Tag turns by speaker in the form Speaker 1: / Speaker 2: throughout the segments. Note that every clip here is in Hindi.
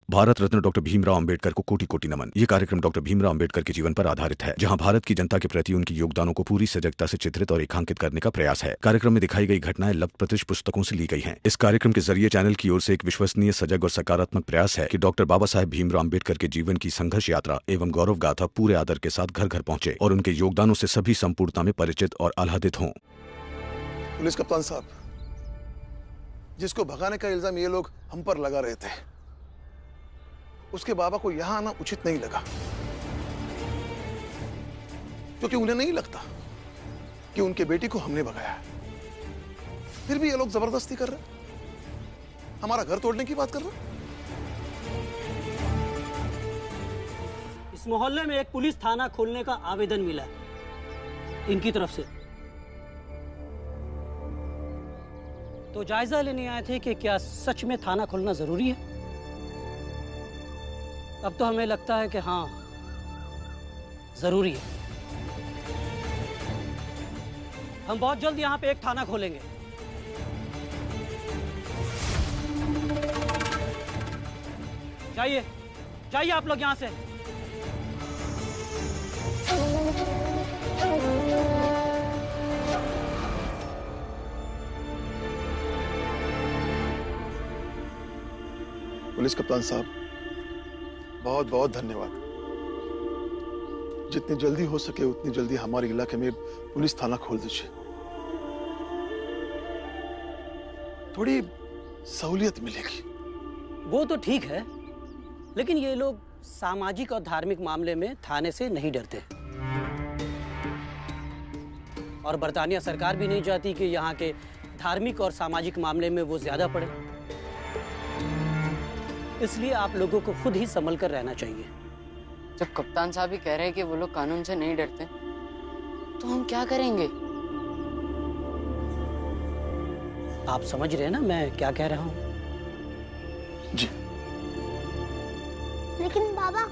Speaker 1: भारत रत्न डॉक्टर भीमराव अंबेडकर को कोटि कोटि नमन। ये कार्यक्रम डॉक्टर भीमराव अंबेडकर के जीवन पर आधारित है, जहां भारत की जनता के प्रति उनके योगदानों को पूरी सजगता से चित्रित और रेखांकित करने का प्रयास है। कार्यक्रम में दिखाई गई घटनाएं लब्ध प्रतिष्ठ पुस्तकों से ली गई हैं। इस कार्यक्रम के जरिए चैनल की ओर से एक विश्वसनीय, सजग और सकारात्मक प्रयास है कि डॉक्टर बाबा साहेब भीमराव अंबेडकर के जीवन की संघर्ष यात्रा एवं गौरव गाथा पूरे आदर के साथ घर घर पहुंचे और उनके योगदानों से सभी संपूर्णता में परिचित और आह्लादित हों।
Speaker 2: पुलिस कप्तान साहब, जिसको भगाने का इल्जाम ये लोग हम पर लगा रहे थे, उसके बाबा को यहां आना उचित नहीं लगा, क्योंकि उन्हें नहीं लगता कि उनके बेटी को हमने भगाया है। फिर भी ये लोग जबरदस्ती कर रहे हैं, हमारा घर तोड़ने की बात कर रहे हैं।
Speaker 3: इस मोहल्ले में एक पुलिस थाना खोलने का आवेदन मिला है इनकी तरफ से, तो जायजा लेने आए थे कि क्या सच में थाना खोलना जरूरी है। अब तो हमें लगता है कि हाँ, जरूरी है। हम बहुत जल्द यहाँ पे एक थाना खोलेंगे। जाइए जाइए आप लोग यहाँ से।
Speaker 2: पुलिस कप्तान साहब, बहुत बहुत धन्यवाद। जितनी जल्दी हो सके उतनी जल्दी हमारे इलाके में पुलिस थाना खोल दीजिए। थोड़ी सहूलियत मिलेगी।
Speaker 3: वो तो ठीक है, लेकिन ये लोग सामाजिक और धार्मिक मामले में थाने से नहीं डरते, और बर्तानिया सरकार भी नहीं चाहती कि यहाँ के धार्मिक और सामाजिक मामले में वो ज्यादा पड़े। इसलिए आप लोगों को खुद ही संभल कर रहना चाहिए।
Speaker 4: जब कप्तान साहब ही कह रहे हैं कि वो लोग कानून से नहीं डरते, तो हम क्या करेंगे?
Speaker 3: आप समझ रहे हैं ना मैं क्या कह रहा हूँ?
Speaker 2: जी।
Speaker 5: लेकिन बाबा,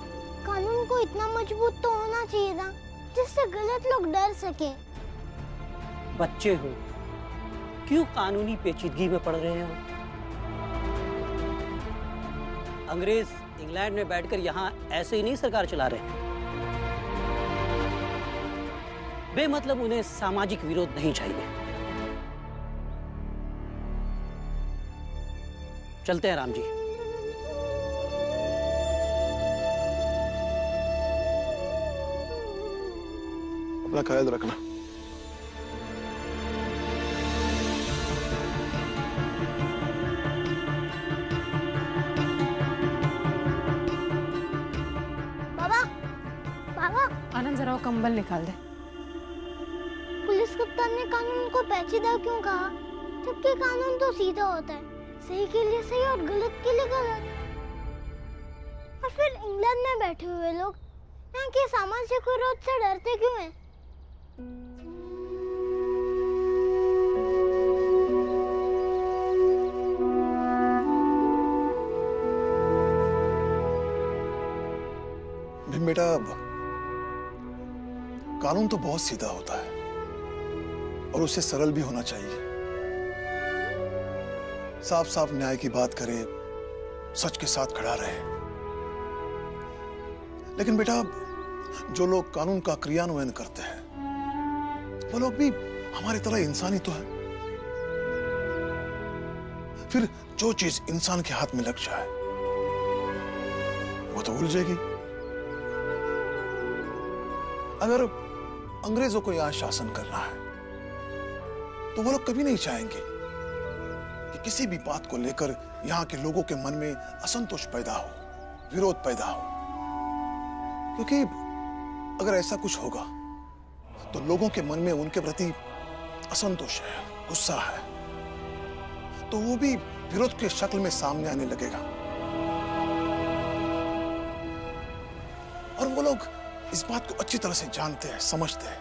Speaker 5: कानून को इतना मजबूत तो होना चाहिए था जिससे गलत लोग डर सके।
Speaker 3: बच्चे हो, क्यों कानूनी पेचीदगी में पड़ रहे हो? अंग्रेज इंग्लैंड में बैठकर यहाँ ऐसे ही नहीं सरकार चला रहे। बेमतलब उन्हें सामाजिक विरोध नहीं चाहिए। चलते हैं राम जी।
Speaker 2: अपना ख्याल रखना।
Speaker 6: आनंद, जरा वो कंबल निकाल दे।
Speaker 5: पुलिस कप्तान ने कानून को पेचीदा क्यों कहा, जबकि कानून तो सीधा होता है, सही के लिए सही और गलत के लिए गलत। और फिर इंग्लैंड में बैठे हुए लोग यहाँ के सामाजिक विरोध से डरते क्यों हैं?
Speaker 2: बेटा, कानून तो बहुत सीधा होता है और उसे सरल भी होना चाहिए। साफ साफ न्याय की बात करे, सच के साथ खड़ा रहे। लेकिन बेटा, जो लोग कानून का क्रियान्वयन करते हैं वो लोग भी हमारी तरह इंसानी तो है। फिर जो चीज इंसान के हाथ में लग जाए वो तो उलझेगी। अगर अंग्रेजों को यहां शासन करना है तो वो लोग कभी नहीं चाहेंगे कि किसी भी बात को लेकर यहां के लोगों के मन में असंतोष पैदा हो, विरोध पैदा हो। क्योंकि अगर ऐसा कुछ होगा तो लोगों के मन में उनके प्रति असंतोष है, गुस्सा है, तो वो भी विरोध के शक्ल में सामने आने लगेगा। और वो लोग इस बात को अच्छी तरह से जानते हैं, समझते हैं।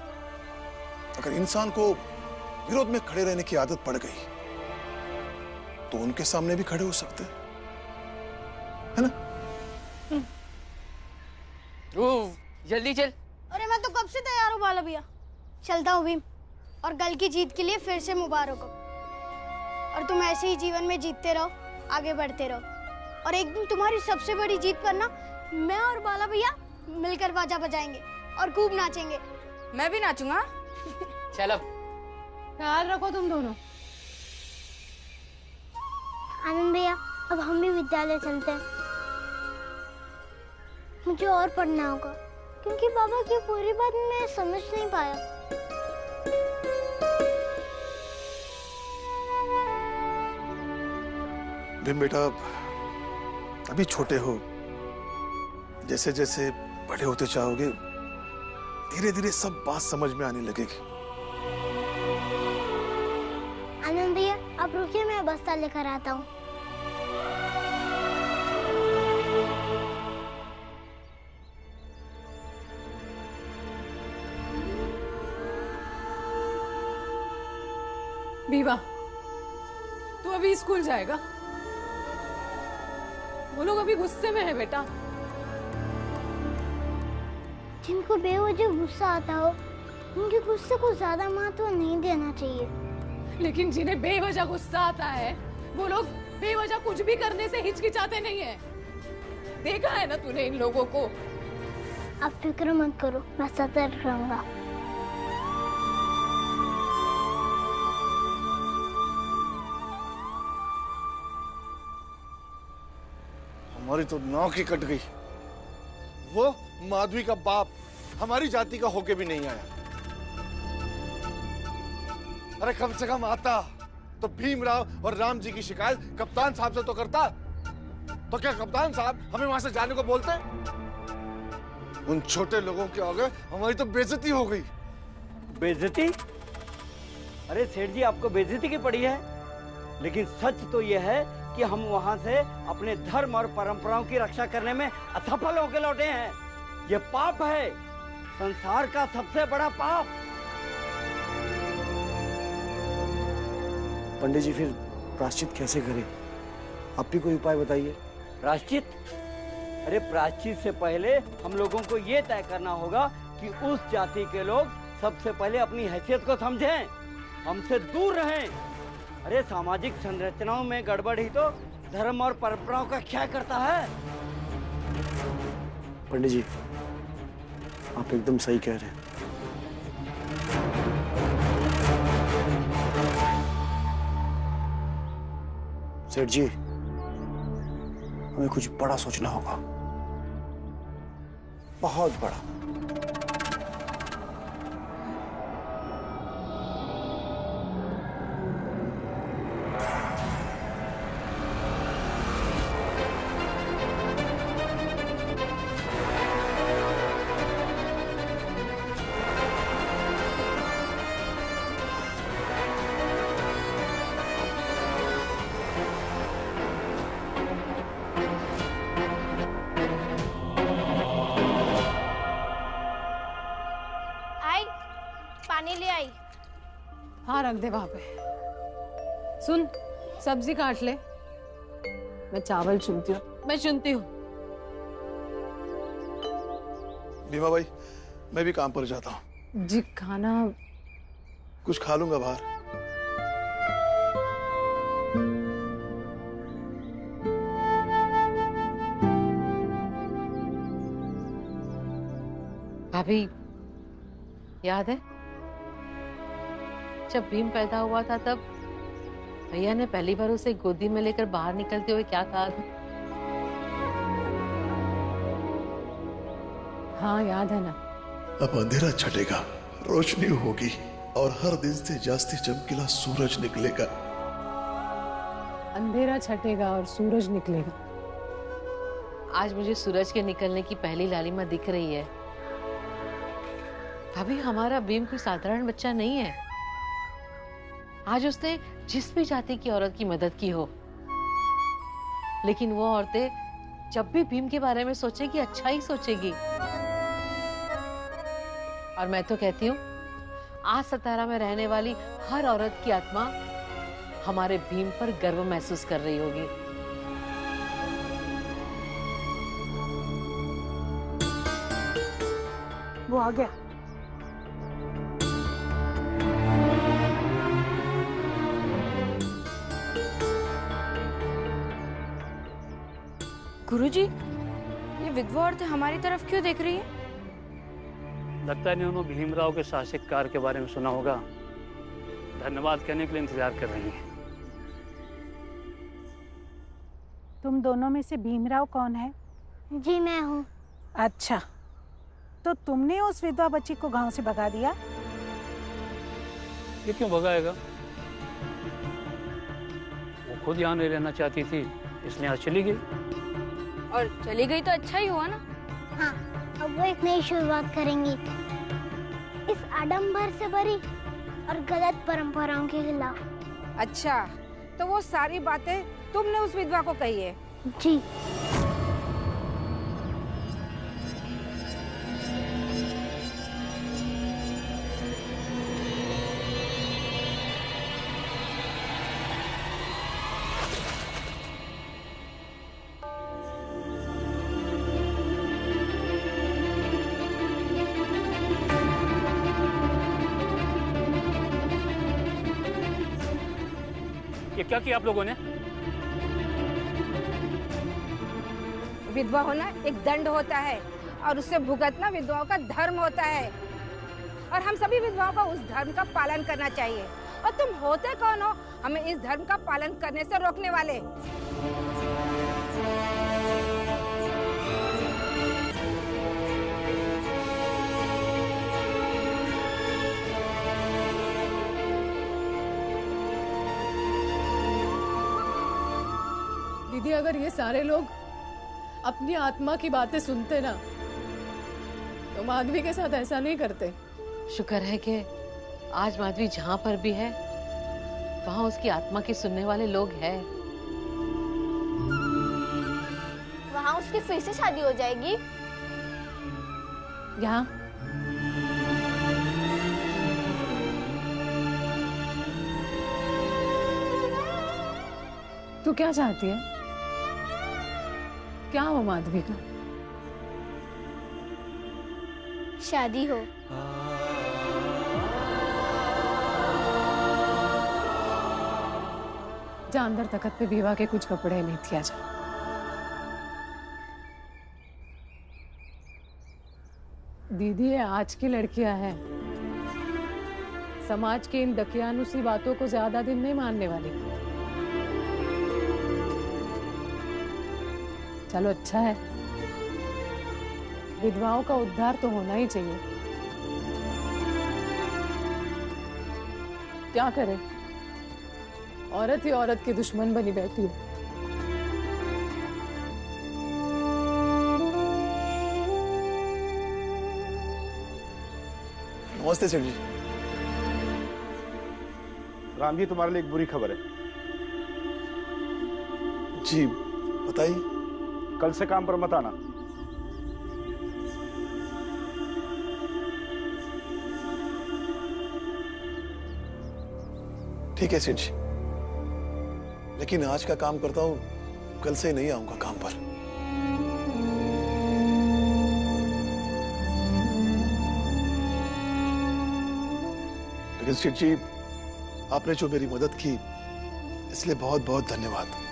Speaker 2: अगर इंसान को विरोध में खड़े रहने की आदत पड़ गई तो उनके सामने भी खड़े हो सकते हैं, है ना?
Speaker 4: जल्दी चल।
Speaker 5: अरे मैं तो कब से तैयार हूँ बाला भैया। चलता हूँ भीम, और कल की जीत के लिए फिर से मुबारक हो। और तुम ऐसे ही जीवन में जीतते रहो, आगे बढ़ते रहो और एक दिन तुम्हारी सबसे बड़ी जीत पर ना मैं और बाला भैया मिलकर बाजा बजाएंगे और खूब नाचेंगे।
Speaker 4: मैं भी नाचूंगा। चलो
Speaker 6: ख्याल रखो तुम दोनों।
Speaker 5: आनंद भैया अब हम भी विद्यालय चलते हैं। मुझे और पढ़ना होगा क्योंकि बाबा की पूरी बात मैं समझ नहीं पाया।
Speaker 2: भीम बेटा अभी छोटे हो, जैसे जैसे बड़े होते जाओगे धीरे धीरे सब बात समझ में आने लगेगी।
Speaker 5: आनंद भैया आप रुकिए, मैं बस्ता लेकर आता हूँ।
Speaker 6: बीवा, तू अभी स्कूल जाएगा? वो लोग अभी गुस्से में है बेटा।
Speaker 5: जिनको बेवजह गुस्सा आता हो उनके गुस्से को ज्यादा महत्व नहीं देना चाहिए।
Speaker 6: लेकिन जिन्हें बेवजह गुस्सा आता है वो लोग बेवजह कुछ भी करने से हिचकिचाते नहीं है। देखा है ना तूने इन लोगों को।
Speaker 5: आप फिक्र मत करो, मैं सतर्क रहूंगा।
Speaker 2: हमारी तो नौकरी कट गई। वो माधवी का बाप हमारी जाति का होके भी नहीं आया। अरे कम से कम आता तो भीमराव और राम जी की शिकायत कप्तान साहब से तो करता। तो क्या कप्तान साहब हमें वहां से जाने को बोलते? उन छोटे लोगों के आगे हमारी तो बेइज्जती हो गई।
Speaker 7: बेइज्जती? अरे सेठ जी आपको बेइज्जती की पड़ी है, लेकिन सच तो यह है कि हम वहां से अपने धर्म और परंपराओं की रक्षा करने में असफल होकर लौटे हैं। ये पाप है, संसार का सबसे बड़ा पाप।
Speaker 8: पंडित जी फिर प्रायश्चित कैसे करें? आप भी कोई उपाय बताइए।
Speaker 7: प्रायश्चित? अरे प्रायश्चित से पहले हम लोगों को ये तय करना होगा कि उस जाति के लोग सबसे पहले अपनी हैसियत को समझें, हमसे दूर रहें। अरे सामाजिक संरचनाओं में गड़बड़ ही तो धर्म और परंपराओं का क्षय करता है।
Speaker 8: पंडित जी आप एकदम सही कह रहे हैं। सेठ जी हमें कुछ बड़ा सोचना होगा, बहुत बड़ा।
Speaker 5: पानी ले आई।
Speaker 6: हाँ रख दे वहां पे। सुन, सब्जी काट ले, मैं चावल चुनती हूँ। मैं चुनती हूँ।
Speaker 2: भीमा भाई मैं भी काम पर जाता हूँ।
Speaker 6: जी खाना
Speaker 2: कुछ खा लूंगा बाहर।
Speaker 9: भाभी याद है जब भीम पैदा हुआ था तब भैया ने पहली बार उसे गोदी में लेकर बाहर निकलते हुए क्या कहा था?
Speaker 6: हाँ याद है ना।
Speaker 2: अब अंधेरा छटेगा, रोशनी होगी और हर दिन से जास्ती चमकीला सूरज निकलेगा।
Speaker 6: अंधेरा छटेगा और सूरज निकलेगा।
Speaker 9: आज मुझे सूरज के निकलने की पहली लालिमा दिख रही है। भाभी हमारा भीम कोई साधारण बच्चा नहीं है। आज उसने जिस भी जाति की औरत की मदद की हो, लेकिन वो औरतें जब भी भीम के बारे में सोचेगी अच्छा ही सोचेगी। और मैं तो कहती हूँ आज सतारा में रहने वाली हर औरत की आत्मा हमारे भीम पर गर्व महसूस कर रही होगी।
Speaker 6: वो आ गया।
Speaker 10: गुरुजी, ये विधवा औरतें हमारी तरफ क्यों देख रही हैं?
Speaker 11: लगता है उन्होंने भीमराव के साहसिक कार्य के बारे में सुना होगा। धन्यवाद कहने के लिए इंतजार कर रही हैं।
Speaker 12: तुम दोनों में से भीमराव कौन है?
Speaker 5: जी मैं हूँ।
Speaker 12: अच्छा, तो तुमने उस विधवा बच्ची को गांव से भगा दिया?
Speaker 11: ये क्यों भगाएगा? वो खुद यहाँ नहीं रहना चाहती थी, इसलिए आज चली गई।
Speaker 10: और चली गई तो अच्छा ही हुआ ना।
Speaker 5: हाँ, अब वो एक नई शुरुआत करेंगी, इस आडंबर से भरी और गलत परंपराओं के खिलाफ।
Speaker 13: अच्छा, तो वो सारी बातें तुमने उस विधवा को कही है?
Speaker 5: जी।
Speaker 11: ये क्या किया आप लोगों ने?
Speaker 13: विधवा होना एक दंड होता है और उससे भुगतना विधवाओं का धर्म होता है, और हम सभी विधवाओं को उस धर्म का पालन करना चाहिए। और तुम होते कौन हो हमें इस धर्म का पालन करने से रोकने वाले?
Speaker 6: दीदी, अगर ये सारे लोग अपनी आत्मा की बातें सुनते ना तो माधवी के साथ ऐसा नहीं करते।
Speaker 9: शुक्र है कि आज माधवी जहाँ पर भी है वहाँ उसकी आत्मा की सुनने वाले लोग हैं।
Speaker 5: वहाँ उसकी फिर से शादी हो जाएगी।
Speaker 6: यहाँ तू क्या चाहती है? क्या हो माधवी का?
Speaker 5: शादी हो।
Speaker 6: जा अंदर तखत पे विवाह के कुछ कपड़े नहीं थे। आजा। दीदी, ये आज की लड़कियां हैं, समाज के इन दकियानुसी बातों को ज्यादा दिन नहीं मानने वाली। चलो अच्छा है, विधवाओं का उद्धार तो होना ही चाहिए। क्या करे, औरत ही औरत की दुश्मन बनी बैठी है।
Speaker 2: नमस्ते सेठ जी।
Speaker 8: राम जी, तुम्हारे लिए एक बुरी खबर है।
Speaker 2: जी बताइए।
Speaker 8: कल से काम पर मत आना।
Speaker 2: ठीक है सेठ जी, लेकिन आज का काम करता हूं, कल से नहीं आऊंगा काम पर। लेकिन सेठ जी, आपने जो मेरी मदद की इसलिए बहुत बहुत धन्यवाद।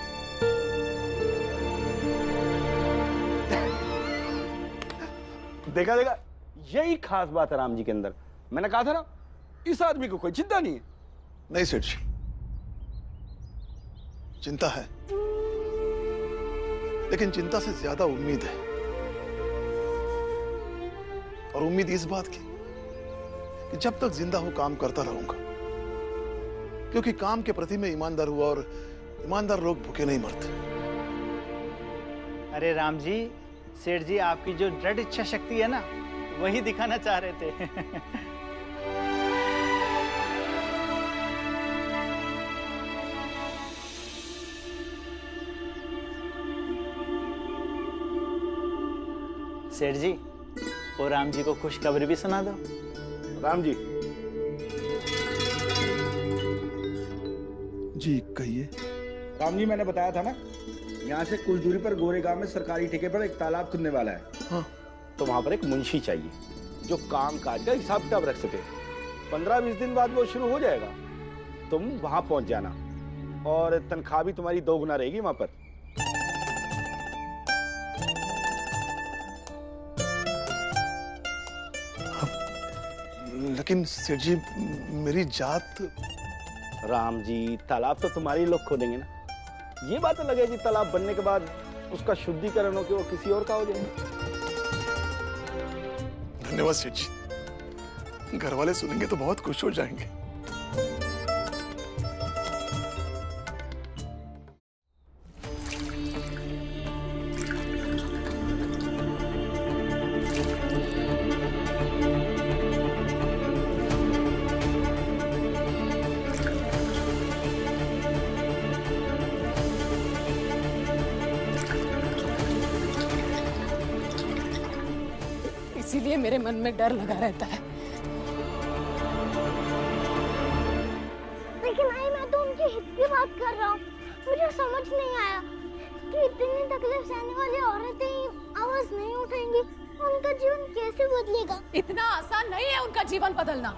Speaker 8: देखा देखा, यही खास बात है राम जी के अंदर। मैंने कहा था ना, इस आदमी को कोई चिंता नहीं है।
Speaker 2: नहीं सेठ जी, चिंता है, लेकिन चिंता से ज्यादा उम्मीद है। और उम्मीद इस बात की कि जब तक जिंदा हूं काम करता रहूंगा, क्योंकि काम के प्रति मैं ईमानदार हुआ और ईमानदार लोग भूखे नहीं मरते।
Speaker 14: अरे राम जी, सेठ जी आपकी जो दृढ़ इच्छा शक्ति है ना, वही दिखाना चाह रहे थे। सेठ जी, और राम जी को खुशखबरी भी सुना दो।
Speaker 8: राम जी
Speaker 2: जी कहिए।
Speaker 8: राम जी, मैंने बताया था ना, यहाँ से कुछ दूरी पर गोरेगांव में सरकारी ठेके पर एक तालाब खुदने वाला है।
Speaker 2: हाँ।
Speaker 8: तो वहां पर एक मुंशी चाहिए जो काम काज का हिसाब किताब रख सके। 15-20 दिन बाद वो शुरू हो जाएगा। तुम वहां पहुंच जाना और तनख्वाह भी तुम्हारी 2 गुना रहेगी वहां पर।
Speaker 2: लेकिन सेठ जी, मेरी जात।
Speaker 8: राम जी, तालाब तो तुम्हारे लोग खोदेंगे ना। ये बात अलग है कि तालाब बनने के बाद उसका शुद्धिकरण हो के वो किसी और का हो जाएगा।
Speaker 2: धन्यवाद सेठ जी, घर वाले सुनेंगे तो बहुत खुश हो जाएंगे।
Speaker 6: इसीलिए मेरे मन में डर लगा रहता है।
Speaker 5: लेकिन आई, मैं तो उनके हित की बात कर रहा हूँ। मुझे समझ नहीं आया कि इतनी तकलीफ सहने वाली औरतें ही आवाज नहीं उठाएंगी, उनका जीवन कैसे बदलेगा?
Speaker 6: इतना आसान नहीं है उनका जीवन बदलना।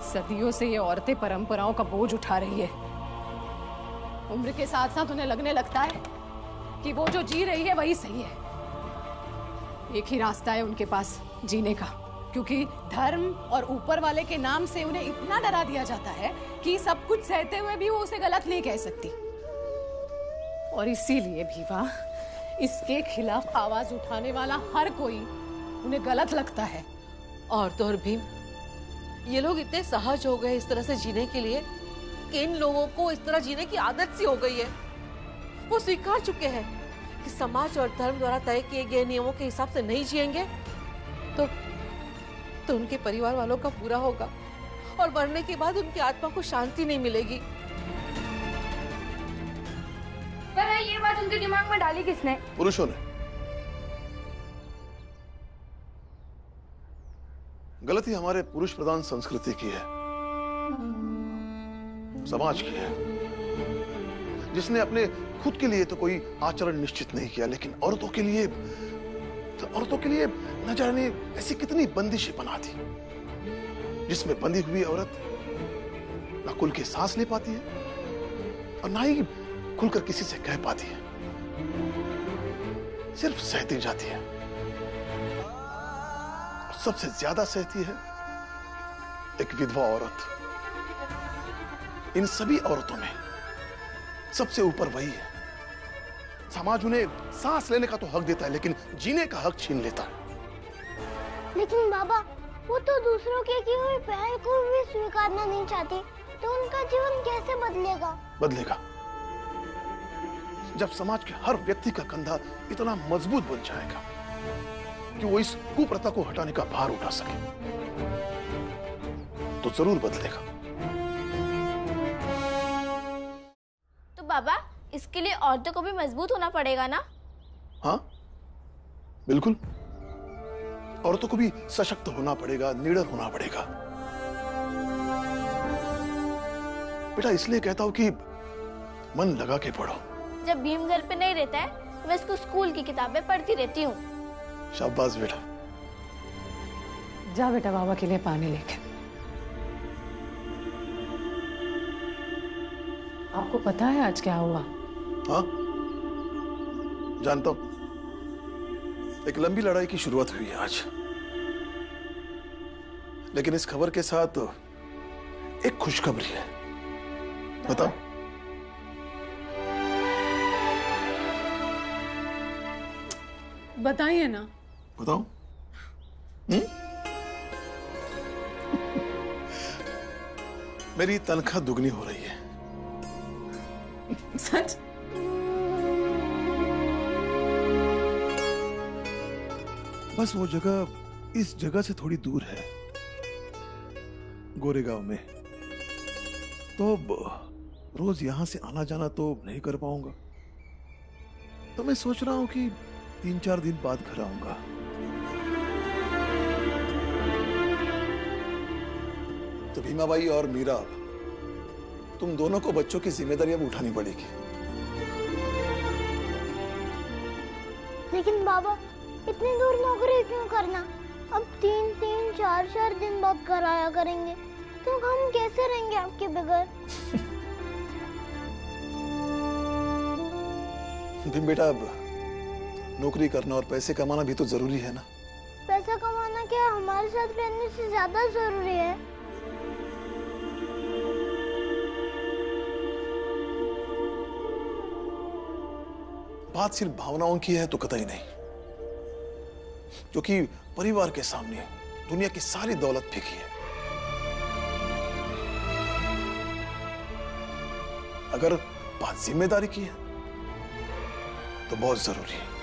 Speaker 6: सदियों से ये औरतें परंपराओं का बोझ उठा रही है। उम्र के साथ साथ उन्हें लगने लगता है कि वो जो जी रही है वही सही है। एक ही रास्ता है उनके पास जीने का, क्योंकि धर्म और ऊपर वाले के नाम से उन्हें इतना डरा दिया जाता है कि सब कुछ सहते हुए भी वो उसे गलत नहीं कह सकती। और इसीलिए भीवा, इसके खिलाफ आवाज उठाने वाला हर कोई उन्हें गलत लगता है।
Speaker 9: और तो और भीम, ये लोग इतने सहज हो गए इस तरह से जीने के लिए कि इन लोगों को इस तरह जीने की आदत सी हो गई है। वो स्वीकार चुके हैं कि समाज और धर्म द्वारा तय किए गए नियमों के हिसाब से नहीं जिएंगे तो उनके परिवार वालों का बुरा होगा और मरने के बाद उनकी आत्मा को शांति नहीं मिलेगी।
Speaker 10: पर ये बात उनके दिमाग में डाली किसने?
Speaker 2: पुरुषों ने। गलती हमारे पुरुष प्रधान संस्कृति की है, समाज की है, जिसने अपने खुद के लिए तो कोई आचरण निश्चित नहीं किया, लेकिन औरतों के लिए न जाने ऐसी कितनी बंदिशें बना दी, जिसमें बंधी हुई औरत ना खुल के सांस ले पाती है और ना ही खुलकर किसी से कह पाती है, सिर्फ सहती जाती है। और सबसे ज्यादा सहती है एक विधवा औरत। इन सभी औरतों में सबसे ऊपर वही है। समाज उन्हें सांस लेने का तो हक देता है, लेकिन जीने का हक छीन लेता है।
Speaker 5: लेकिन बाबा, वो तो दूसरों के किए हुए पहल को भी स्वीकारना नहीं चाहती, तो उनका जीवन कैसे बदलेगा? जब समाज के हर व्यक्ति का कंधा इतना मजबूत बन जाएगा कि वो इस कुप्रथा को हटाने का भार उठा सके, तो जरूर बदलेगा।
Speaker 15: तो बाबा, इसके लिए औरतों को भी मजबूत होना पड़ेगा ना?
Speaker 2: हाँ, बिल्कुल। औरतों को भी सशक्त होना पड़ेगा, निडर होना पड़ेगा। बेटा, इसलिए कहता हूं कि मन लगा के पढ़ो।
Speaker 15: जब भीम घर पे नहीं रहता है, मैं इसको स्कूल की किताबें पढ़ती रहती हूँ।
Speaker 2: शाबाश बेटा।
Speaker 6: जा बेटा, बाबा के लिए पानी लेके। आपको पता है आज क्या हुआ?
Speaker 2: हाँ, जानता हूं। एक लंबी लड़ाई की शुरुआत हुई है आज, लेकिन इस खबर के साथ एक खुशखबरी है। बताओ।
Speaker 6: बताइए ना।
Speaker 2: बताओ। मेरी तनख्वाह दुगनी हो रही है।
Speaker 6: सच?
Speaker 2: बस वो जगह इस जगह से थोड़ी दूर है, गोरेगांव में। तो रोज यहां से आना जाना तो नहीं कर पाऊंगा, तो मैं सोच रहा हूं कि 3-4 दिन बाद घर आऊंगा। तो भीमाबाई और मीरा, तुम दोनों को बच्चों की जिम्मेदारी अब उठानी पड़ेगी।
Speaker 5: लेकिन बाबा, इतनी दूर नौकरी क्यों करना? अब 3-3, 4-4 दिन बाद घर आया करेंगे, तो हम कैसे रहेंगे आपके बगैर?
Speaker 2: भीम बेटा, अब नौकरी करना और पैसे कमाना भी तो जरूरी है ना।
Speaker 5: पैसा कमाना क्या हमारे साथ रहने से ज्यादा जरूरी है?
Speaker 2: बात सिर्फ भावनाओं की है तो कतई नहीं, क्योंकि परिवार के सामने दुनिया की सारी दौलत फीकी है। अगर बात जिम्मेदारी की है तो बहुत जरूरी है।